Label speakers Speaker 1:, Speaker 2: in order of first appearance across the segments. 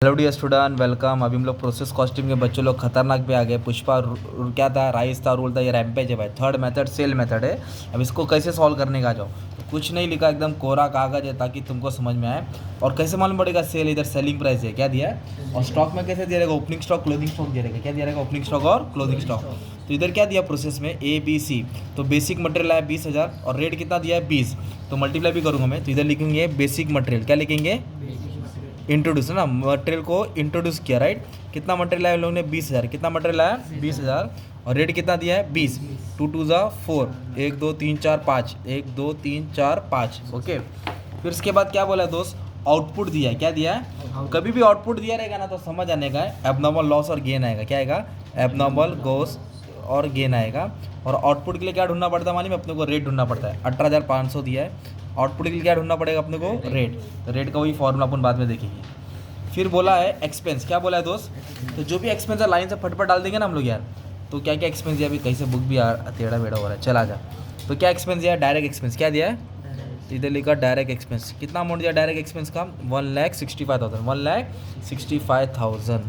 Speaker 1: Hello dear student, welcome. अभी हम लोग प्रोसेस कॉस्टिंग के बच्चों लोग खतरनाक पे आ गए। पुष्पा क्या था, राइस था, रूल था, ये रैम्पेज है भाई। थर्ड मेथड सेल मेथड है। अब इसको कैसे सॉल्व करने का जाओ, तो कुछ नहीं लिखा, एकदम कोरा कागज है ताकि तुमको समझ में आए। और कैसे मालूम पड़ेगा सेल, इधर सेलिंग प्राइस है, क्या दिया है, और स्टॉक में कैसे दिया रहेगा, ओपनिंग स्टॉक क्लोजिंग स्टॉक दिया रहेगा। क्या दिया रहेगा, ओपनिंग स्टॉक और क्लोजिंग स्टॉक। तो इधर क्या दिया प्रोसेस में, ए बी सी। तो बेसिक मटेरियल है 20,000 और रेट कितना दिया है 20। तो मल्टीप्लाई भी करूँगा मैं, तो इधर लिखेंगे बेसिक मटेरियल, क्या लिखेंगे, इंट्रोड्यूस है ना, मटेरियल को इंट्रोड्यूस किया, राइट। कितना मटेरियल आया हम लोगों ने, 20,000। कितना मटेरियल आया, 20,000। और रेट कितना दिया है, 20। 2 2 ज़ा 4, 1 2 3 4 5, 1 2 3 4 5। ओके, फिर इसके बाद क्या बोला है दोस्त, आउटपुट दिया है। क्या दिया है, कभी भी आउटपुट दिया रहेगा ना तो समझ आने का है, एबनॉर्मल लॉस और गेन आएगा। क्या आएगा, एबनॉर्मल लॉस और गेन आएगा। और आउटपुट के लिए क्या ढूंढना पड़ता है मालूम है, अपने को रेट ढूंढना पड़ता है। 18,500 दिया है, आउटपुट के लिए क्या ढूंढना पड़ेगा अपने को, रेट। तो रेट का वही फॉर्मूला अपन बाद में देखेंगे। फिर बोला है एक्सपेंस। क्या बोला है दोस्त, तो जो भी एक्सपेंस है लाइन से फटफट डाल देंगे ना हम लोग यार। तो क्या क्या एक्सपेंस दिया, अभी कैसे बुक भी टेढ़ा बेड़ा हो रहा है, चला जा। तो क्या एक्सपेंस दिया है, डायरेक्ट एक्सपेंस। क्या दिया है, तो इधर लिखा डायरेक्ट एक्सपेंस। कितना अमाउंट दिया डायरेक्ट एक्सपेंस का, 1,65,000, 1,65,000।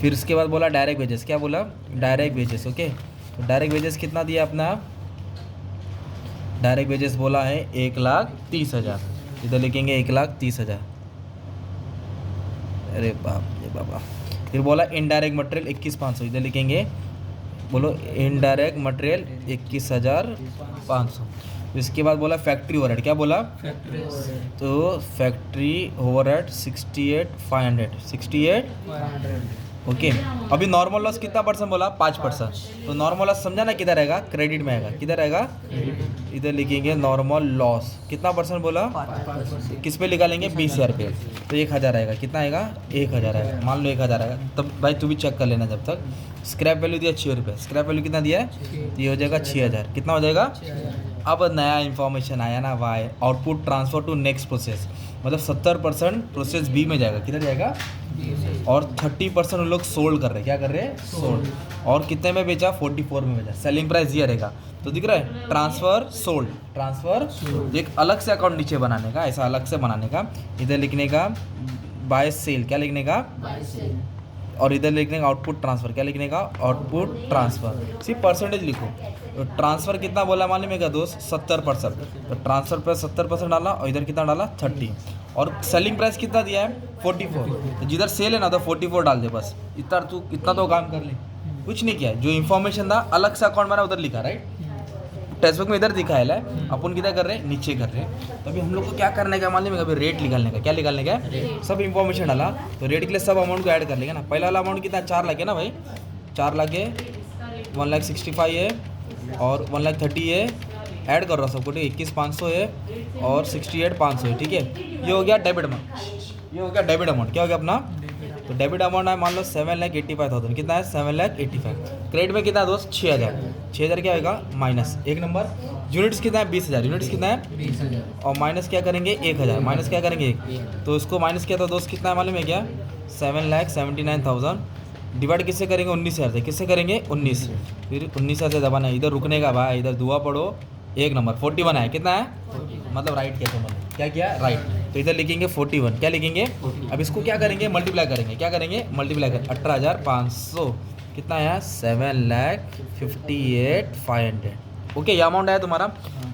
Speaker 1: फिर उसके बाद बोला डायरेक्ट वेजेस। क्या बोला, डायरेक्ट वेजेस। ओके, तो डायरेक्ट वेजेस कितना दिया अपना, डायरेक्ट वेजेस बोला है 1,30,000। इधर लिखेंगे 1,30,000। अरे बाप रे बाबा। फिर बोला इनडायरेक्ट मटेरियल 21,500, इधर लिखेंगे, बोलो इनडायरेक्ट मटेरियल 21,500। इसके बाद बोला फैक्ट्री ओवरहेड। क्या बोला, तो फैक्ट्री ओवरहेड 68,500, 68। ओके, अभी नॉर्मल लॉस कितना परसेंट बोला, 5%। तो नॉर्मल लॉस समझा ना, किधर रहेगा, क्रेडिट में आएगा। किधर रहेगा, इधर लिखेंगे नॉर्मल लॉस। कितना परसेंट बोला, किस पे निकालेंगे, 20,000 पे। तो 1,000 आएगा। कितना आएगा, 1,000 आएगा। मान लो 1,000 आएगा, तब भाई तू भी चेक कर लेना जब तक। स्क्रैप वैल्यू दिया 6 रुपये। स्क्रैप वैल्यू कितना दिया है, तो ये हो जाएगा 6,000। कितना हो जाएगा। अब नया इन्फॉर्मेशन आया ना भाई, output transfer to next process, मतलब 70% प्रोसेस बी में जाएगा। किधर जाएगा, और 30% उन लोग सोल्ड कर रहे हैं। क्या कर रहे हैं, सोल्ड। और कितने में बेचा, 44 में बेचा। सेलिंग प्राइस ये रहेगा। तो दिख रहा है, ट्रांसफर सोल्ड, ट्रांसफर। एक अलग से अकाउंट नीचे बनाने का, ऐसा अलग से बनाने का। इधर लिखने का बाय सेल, क्या लिखने का, और इधर लिखने का आउटपुट ट्रांसफर। क्या लिखने का, आउटपुट ट्रांसफर। सिर्फ परसेंटेज लिखो। तो ट्रांसफर कितना बोला मालूम है क्या दोस्त, 70%। तो ट्रांसफर पर 70% डाला, और इधर कितना डाला, 30। और सेलिंग प्राइस कितना दिया है, 44। तो जिधर सेल है ना तो 44 डाल दे बस। इतना तो काम कर ले, कुछ नहीं किया है। जो इन्फॉर्मेशन था अलग से अकाउंट बना उधर लिखा, राइट। टेक्स्ट बुक में इधर दिखाया है, अपन किधर कर रहे हैं, नीचे कर रहे हैं। तो अभी हम लोग को क्या करने का मालूम है, अभी रेट निकालने का। क्या निकालने का, सब इन्फॉर्मेशन डाला, तो रेट के लिए सब अमाउंट को ऐड कर लेंगे ना। पहला वाला अमाउंट कितना, 4 लाख है ना भाई, 4 लाख है, 1,65,000 है, और 1,30,000 है। ऐड कर रहा हूँ सबको, ठीक है। 21,500 है और 68,500 है, ठीक है। ये हो गया डेबिट अमाउंट, ये हो गया डेबिट अमाउंट। क्या हो गया अपना, तो डेबिट अमाउंट है मान लो 7,85,000। कितना है, 7,85,000। क्रेडिट में कितना है दोस्त, 6,000। 6,000 क्या होगा, माइनस। एक नंबर। यूनिट्स कितना है, 20,000। यूनिट्स कितना है, 20,000। और माइनस क्या करेंगे, 1,000। माइनस क्या करेंगे, 1। तो इसको माइनस किया था दोस्त, कितना है मालूम है क्या, 7,79,000। डिवाइड किससे करेंगे, 19,000 से। किससे करेंगे, 19। फिर 19,000 से दबाना है, इधर रुकने का भाई, इधर दुआ पढ़ो। एक नंबर 41 है। कितना है, मतलब राइट किया तुमने, क्या किया, राइट। तो इधर लिखेंगे 41। क्या लिखेंगे, अब इसको क्या करेंगे, मल्टीप्लाई करेंगे। क्या करेंगे, मल्टीप्लाई करेंगे। 18,500 कितना आया, 7,58,500। ओके, ये अमाउंट आया तुम्हारा।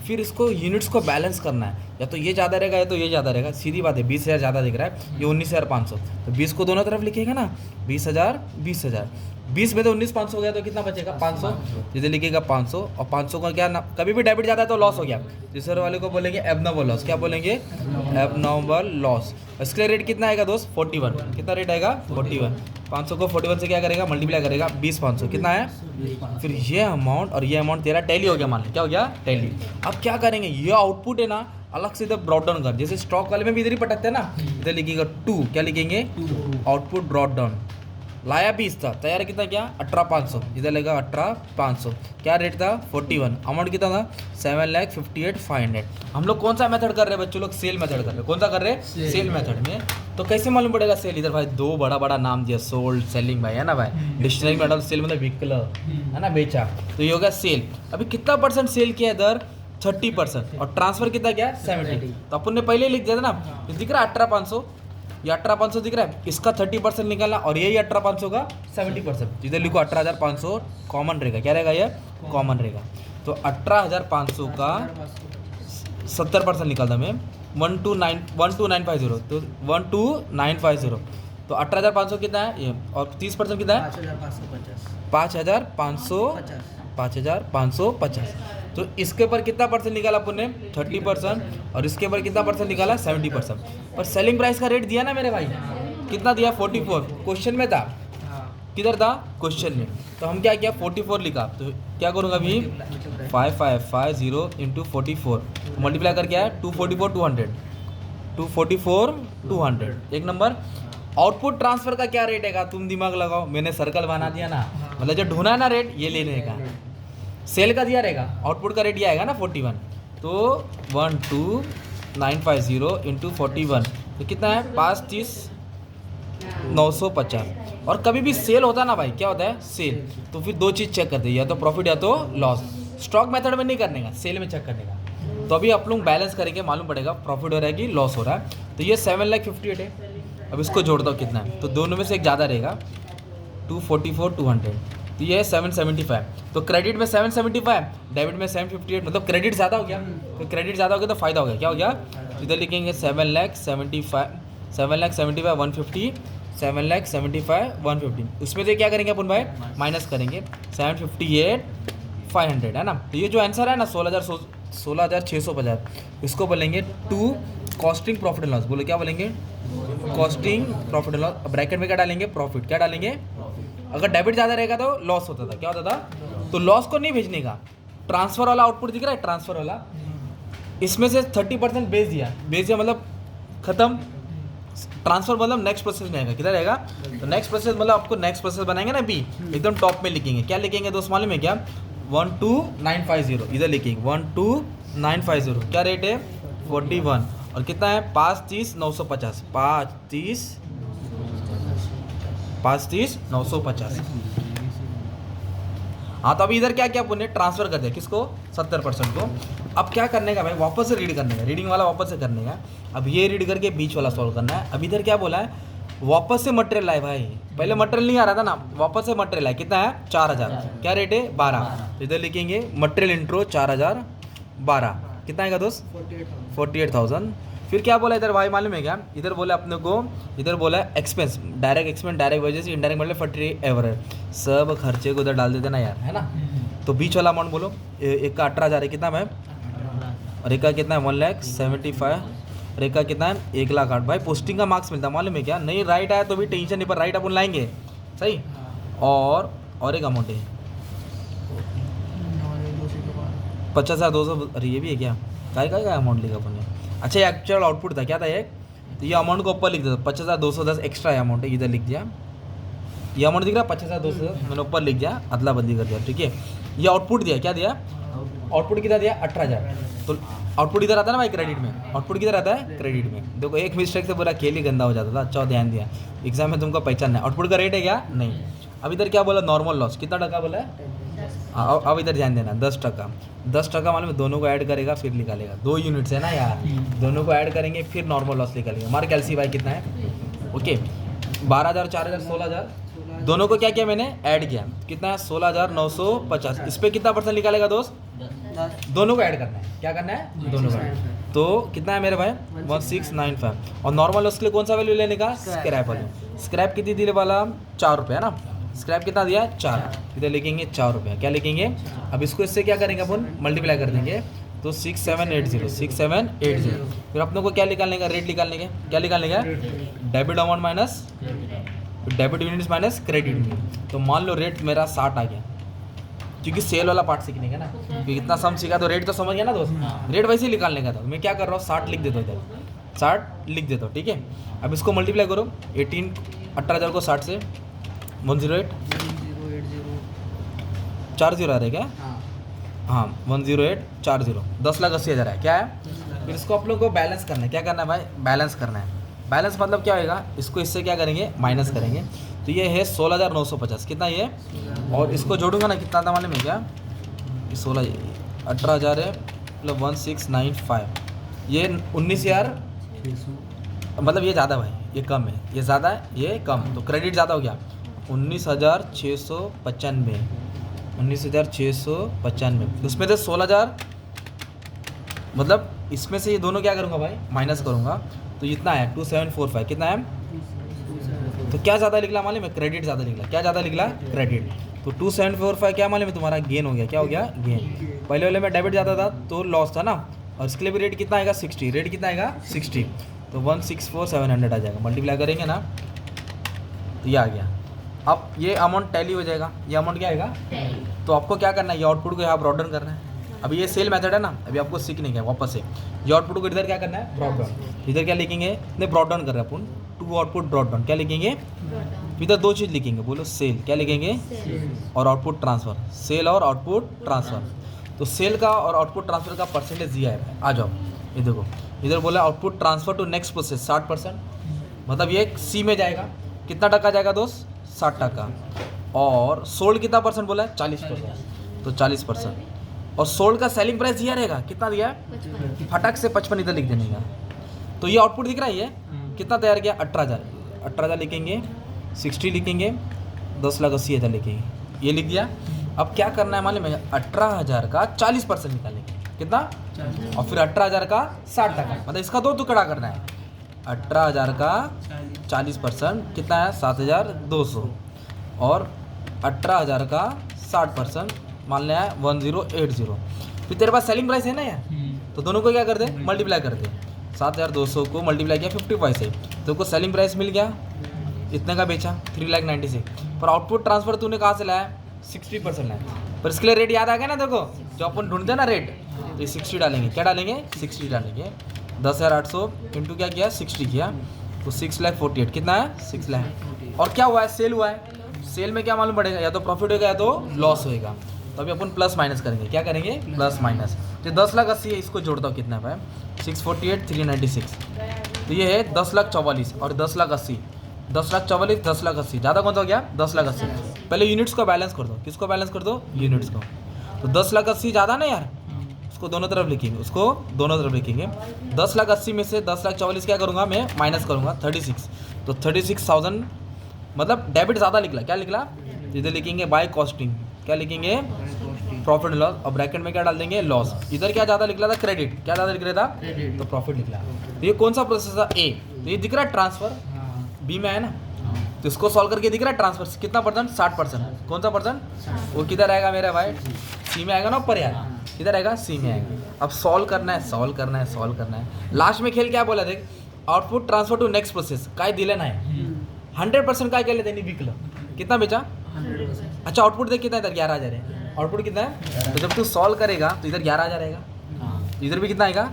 Speaker 1: फिर इसको यूनिट्स को बैलेंस करना है, या तो ये ज़्यादा रहेगा या तो ये ज़्यादा रहेगा। सीधी बात है, 20,000 ज़्यादा दिख रहा है, ये 19,500। तो 20 को दोनों तरफ लिखेगा ना, 20,000 20,000। 20 में तो 19,500 हो गया, तो कितना बचेगा, 500। जैसे लिखेगा 500, और 500 का क्या ना, कभी भी डेबिट जाता है तो लॉस हो गया। तीसरे वाले को बोलेंगे एबनॉर्मल लॉस। क्या बोलेंगे, एबनॉर्मल लॉस। इसके रेट कितना आएगा दोस्त, 41। कितना रेट आएगा, 41। 500 को 41 से क्या करेगा, मल्टीप्लाई करेगा, 20,500 कितना है। फिर ये अमाउंट और ये अमाउंट तेरा टैली हो गया, मान लो क्या हो गया, टैली। अब क्या करेंगे, ये आउटपुट है ना, अलग से इधर ब्रॉट डाउन कर। जैसे स्टॉक वाले में भी इधर ही पटकते हैं ना, इधर लिखिएगा 2। क्या लिखेंगे, आउटपुट ब्रॉट डाउन। लाया 20 था, तैयार कितना क्या, 18,500। इधर लेगा 18,500। क्या रेट था, 41। अमाउंट कितना था, 7,58,500। हम लोग कौन सा मेथड कर रहे हैं बच्चों लोग, सेल मेथड कर रहे हैं। कौन सा कर रहे हैं, सेल मेथड में। तो कैसे मालूम पड़ेगा सेल, इधर भाई दो बड़ा बड़ा नाम दिया, सोल्ड, सेलिंग भाई, है ना भाई। डिक्शनरी में डाल सेल मतलब विकल, है ना, बेचा। तो ये होगा सेल। अभी कितना परसेंट सेल किया इधर, 30%। और ट्रांसफर कितना क्या, 70। तो अपन ने पहले ही लिख दिया था ना, दिख रहा 18,500। ये 18,500 दिख रहा है, इसका 30% निकालना, और यही 18,500 का 70%। इधर लिखो 18,500 कॉमन रहेगा, क्या रहेगा ये कॉमन रहेगा। तो 18,500 का 70% निकालता मैं 12950, तो 12950, तो 18,500 कितना है ये, और 30% कितना है 5,550। तो इसके ऊपर कितना परसेंट निकाला अपन ने 30%, और इसके ऊपर कितना परसेंट निकाला 70%। पर सेलिंग प्राइस का रेट दिया ना मेरे भाई, कितना दिया 44, क्वेश्चन में था, किधर था क्वेश्चन में, तो हम क्या किया 44 लिखा। तो क्या करूँगा अभी 5550 इंटू 44 मल्टीप्लाई करके आया 244 200 एक नंबर। आउटपुट ट्रांसफर का क्या रेट है, तुम दिमाग लगाओ, मैंने सर्कल बना दिया ना, मतलब जो ढूंढा है ना रेट ये लेने का। सेल का दिया रहेगा, आउटपुट का रेट ये आएगा ना 41, तो 12950 इंटू 41 तो कितना है 35,950। और कभी भी सेल होता ना भाई, क्या होता है सेल, तो फिर दो चीज़ चेक करते हैं, या तो प्रॉफिट या तो लॉस। स्टॉक मेथड में नहीं करने का, सेल में चेक करने का। तो अभी आप लोग बैलेंस करेंगे, मालूम पड़ेगा प्रॉफिट हो रहा है कि लॉस हो रहा है। तो ये 7,58,000 है। अब इसको जोड़ता हूँ कितना है, तो दोनों में से एक ज़्यादा रहेगा 244 200, तो ये है 775। तो क्रेडिट में 775, डेबिट में 758, मतलब क्रेडिट ज़्यादा हो गया। तो क्रेडिट ज़्यादा हो गया तो फायदा हो गया, क्या हो गया, इधर लिखेंगे 7,75,150, 7,75,150। उसमें से क्या करेंगे अपन भाई माइनस करेंगे 758,500 है ना। तो ये जो आंसर है ना 16,650, इसको बोलेंगे to costing profit and loss. बोलो क्या बोलेंगे costing profit and loss. Bracket में क्या डालेंगे प्रॉफिट, क्या डालेंगे, अगर डेबिट ज़्यादा रहेगा तो लॉस होता था, क्या होता था, तो लॉस को नहीं भेजने का। ट्रांसफर वाला आउटपुट दिख रहा है, ट्रांसफर वाला, इसमें से 30% भेज दिया मतलब खत्म। ट्रांसफर मतलब नेक्स्ट प्रोसेस में आएगा, किधर रहेगा, तो नेक्स्ट प्रोसेस मतलब आपको नेक्स्ट प्रोसेस बनाएंगे ना, बी एकदम टॉप में लिखेंगे, क्या लिखेंगे दोस्त मालूम है क्या, 12950 इधर लिखेंगे 12950, क्या रेट है 41, और कितना है 35,950, 35,950। हाँ, तो अभी इधर क्या क्या पुण्य ट्रांसफर कर दिया, किसको 70% को। अब क्या करने का भाई, वापस से रीड करने का, रीडिंग वाला वापस से करने का। अब ये रीड करके बीच वाला सॉल्व करना है। अब इधर क्या बोला है, वापस से मटेरियल लाए भाई, पहले मटेरियल नहीं आ रहा था ना, वापस से मटेरियल लाए, कितना है 4,000, क्या रेट है 12। तो इधर लिखेंगे मटेरियल इंट्रो 4,012, कितना आएगा दोस्त 48,000। फिर क्या बोला इधर भाई मालूम है क्या, इधर बोला अपने को, इधर बोला expense, direct expense, direct wages, indirect मतलब फैक्ट्री एवरेज, सब खर्चे को उधर डाल देते ना यार, है ना। तो बीच वाला अमाउंट बोलो, एक का 18,000 है, कितना मैम, और एक का कितना है 1,75,000, और एक का कितना है 1,08,000। भाई पोस्टिंग का मार्क्स मिलता है मालूम है क्या, नहीं राइट आया तो भी टेंशन नहीं, पर राइट अपन लाएंगे सही। और एक अमाउंट है 50,200, अरे ये भी है क्या, का अमाउंट लिखा अपन ने। अच्छा, ये एक्चुअल आउटपुट था, क्या था ये, तो ये अमाउंट को ऊपर लिख दिया, 50,210 एक्स्ट्रा अमाउंट है, इधर लिख दिया, ये अमाउंट दिख रहा है 50,210, मैंने ऊपर लिख दिया, अदला बदली कर दिया, ठीक है। ये आउटपुट दिया, क्या दिया, आउटपुट कितना दिया 18,000। तो आउटपुट इधर आता है ना भाई क्रेडिट में, आउटपुट किधर आता है क्रेडिट में। देखो एक मिस्टेक से पूरा खेल ही गंदा हो जाता था, अच्छा ध्यान दिया, एग्जाम में तुमको पहचानना है आउटपुट का रेट है क्या नहीं। अब इधर क्या बोला नॉर्मल लॉस, कितना टका बोला है, अब इधर ध्यान देना 10% मालूम है, दोनों को ऐड करेगा फिर निकालेगा, 2 यूनिट्स है ना यार, दोनों को ऐड करेंगे फिर नॉर्मल लॉस निकालेगा। हमारे कैलसी भाई कितना है, ओके 12,000 4,000 16,000, दोनों को क्या किया मैंने ऐड किया, कितना है 16,950। इस पर कितना परसेंट निकालेगा दोस्त, दोनों को ऐड करना है, क्या करना है दोनों को ऐड। तो कितना है मेरे भाई 1695, और नॉर्मल लॉस के लिए कौन सा वैल्यू लेने का, स्क्रैप वैल्यू। स्क्रैप कितनी दिले वाला 4 रुपये है ना, स्क्रैप कितना दिया 4, इधर लिखेंगे 4 रुपये, क्या लिखेंगे। अब इसको इससे क्या करेंगे अपन मल्टीप्लाई कर देंगे, तो 6780 फिर अपनों को क्या निकालने का, रेट निकालने का, क्या निकालने का, debit amount minus debit units minus credit unit. तो मान लो रेट मेरा 60 आ गया, क्योंकि सेल वाला पार्ट सीखने का ना, क्योंकि इतना सम सीखा तो रेट तो समझ गया ना दोस्त, रेट वैसे ही निकालने का था। मैं क्या कर रहा हूँ 60 लिख देता हूँ, इधर 60 लिख देता हूँ, ठीक है। अब इसको मल्टीप्लाई करो 18,000 को 60 से 108 40 आ रहा है क्या, हाँ 10840, 10,80,000 है, क्या है। फिर इसको आप लोग को बैलेंस करना है, क्या करना है भाई बैलेंस करना है। बैलेंस मतलब क्या होगा, इसको इससे क्या करेंगे माइनस करेंगे, तो ये है 16,950, कितना ये, और इसको जोड़ूंगा ना कितना था मालूम है क्या, 18,000 है मतलब 1695, ये 19,000, मतलब ये ज़्यादा भाई ये कम है, ये ज़्यादा है, ये कम, तो क्रेडिट ज़्यादा हो गया 19,695, 19,695, उसमें से 16,000, मतलब इसमें से ये दोनों क्या करूँगा भाई, माइनस करूँगा, तो इतना है 2745, कितना है, तो क्या ज़्यादा निकला मालूम है, क्रेडिट ज़्यादा निकला, क्या ज़्यादा निकला, क्रेडिट। तो 2745 क्या मालूम है तुम्हारा, गेन हो गया, क्या हो गया, गेन। पहले वाले में डेबिट ज़्यादा था तो लॉस था ना, और इसके लिए भी रेट कितना आएगा, 60, रेट कितना आएगा 60, तो 164,700 आ जाएगा, मल्टीप्लाई करेंगे ना तो ये आ गया। अब ये अमाउंट टैली हो जाएगा, ये अमाउंट क्या आएगा, तो आपको क्या करना है, ये आउटपुट को यहाँ ब्रॉड डाउन करना है। अभी ये सेल मेथड है ना, अभी आपको सीखने का वापस से, ये आउटपुट को इधर क्या करना है, ब्रॉड डाउन, इधर क्या लिखेंगे, नहीं ब्रॉड डाउन कर रहे हैं अपन, टू आउटपुट ब्रॉड डाउन, क्या लिखेंगे, इधर दो चीज़ लिखेंगे, बोलो सेल, क्या लिखेंगे, और आउटपुट ट्रांसफ़र, सेल और आउटपुट ट्रांसफ़र। तो सेल का और आउटपुट ट्रांसफ़र का परसेंटेज दिया है, आ जाओ ये देखो, इधर बोला output transfer to next process 60%, मतलब ये सी में जाएगा, कितना टका जाएगा दोस्त, 60%, और सोल्ड कितना परसेंट बोला है, 40%, तो 40%, और सोल्ड का सेलिंग प्राइस दिया रहेगा, कितना दिया है, फटक से 55 इधर लिख देने का। तो ये आउटपुट दिख रहा है, ये कितना तैयार किया, 18,000 लिखेंगे, 60 लिखेंगे, 10,80,000 लिखेंगे, ये लिख दिया। अब क्या करना है मालूम है, 18,000 का 40% निकालेंगे, कितना, और फिर 18,000 का 60%, मतलब इसका दो टुकड़ा करना है, 18,000 का 40% कितना है, 7,200, और 18,000 का 60% मान लिया है 1080। फिर तेरे पास सेलिंग प्राइस है ना यार, तो दोनों को क्या कर दे, मल्टीप्लाई कर दे, 7,200 को मल्टीप्लाई किया 55 से, तो को सेलिंग प्राइस मिल गया, इतने का बेचा 3,96,000, पर आउटपुट ट्रांसफर तूने कहाँ से लाया, 60% लाया, पर इसके लिए रेट याद आ गया ना, देखो जो अपन ढूंढते हैं ना रेट, तो 60 डालेंगे, क्या डालेंगे, 60 डालेंगे, 10,800 इंटू क्या किया, 60 किया, तो 6,48,000 कितना है, 6 लाख। और क्या हुआ है, सेल हुआ है, सेल में क्या मालूम पड़ेगा, या तो प्रॉफिट होगा या तो लॉस होएगा, तो अभी अपन प्लस माइनस करेंगे, क्या करेंगे, प्लस माइनस। तो 10,80,000 है, इसको जोड़ता हूँ, कितना है 648 396, तो ये है 10,44,000 और 10,80,000, 10,44,000 10,80,000, ज़्यादा कौन सा हो गया, 10,80,000। पहले यूनिट्स को बैलेंस कर दो, किसको बैलेंस कर दो, यूनिट्स को, तो 10,80,000 ज़्यादा ना यार, उसको दोनों तरफ लिखेंगे, उसको दोनों तरफ लिखेंगे, 10,80,000 में से 10,44,000 क्या करूँगा मैं, माइनस करूँगा 36, तो 36,000, मतलब डेबिट ज़्यादा निकला, क्या निकला, इधर लिखेंगे बाय कॉस्टिंग, क्या लिखेंगे, प्रॉफिट लॉस, और ब्रैकेट में क्या डाल देंगे, लॉस। इधर क्या ज़्यादा निकला था, क्रेडिट, क्या ज़्यादा निकला था, तो प्रॉफिट निकला। तो ये कौन सा प्रोसेस था, ए, तो ये दिख रहा है ट्रांसफर, बी में है ना, तो इसको सॉल्व करके दिख रहा है ट्रांसफर कितना परसेंट, 60%, कौन सा परसेंट, वो किधर आएगा मेरा भाई, सी में आएगा ना ऊपर यार, किधर आएगा, सी में आएगा। अब सॉल्व करना है, सॉल्व करना है, सॉल्व करना है, लास्ट में खेल क्या बोला, देख output transfer to next process काय दिले नाही, 100% काय केलं त्यांनी, विकलं, कितना बेचा, अच्छा आउटपुट देख कितना इधर 11,000 है, आउटपुट कितना है, तो जब तू सॉल्व करेगा तो इधर 11,000 आएगा, इधर भी कितना आएगा,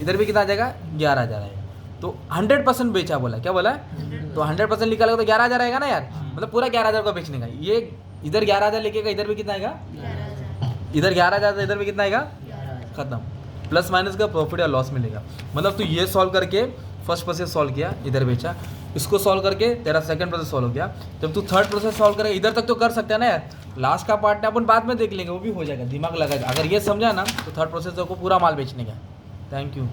Speaker 1: इधर भी कितना आ जाएगा, 11,000 आएगा। तो 100% बेचा बोला, क्या बोला, तो 100% निकालेगा तो 11,000 आएगा ना यार, मतलब पूरा 11,000 का बेचने का, ये इधर 11,000 लिखेगा, इधर भी कितना आएगा, इधर 11,000 तो इधर भी कितना आएगा, खत्म, प्लस माइनस का प्रॉफिट या लॉस मिलेगा। मतलब तू ये सॉल्व करके फर्स्ट प्रोसेस सॉल्व किया, इधर बेचा, इसको सॉल्व करके तेरा सेकंड प्रोसेस सॉल्व हो गया, जब तू थर्ड प्रोसेस सॉल्व करेगा, इधर तक तो कर सकते हैं ना यार, लास्ट का पार्ट है अपन बाद में देख लेंगे, वो भी हो जाएगा, दिमाग लगाएगा, अगर ये समझा ना तो थर्ड प्रोसेस को पूरा माल बेचने का। Thank you.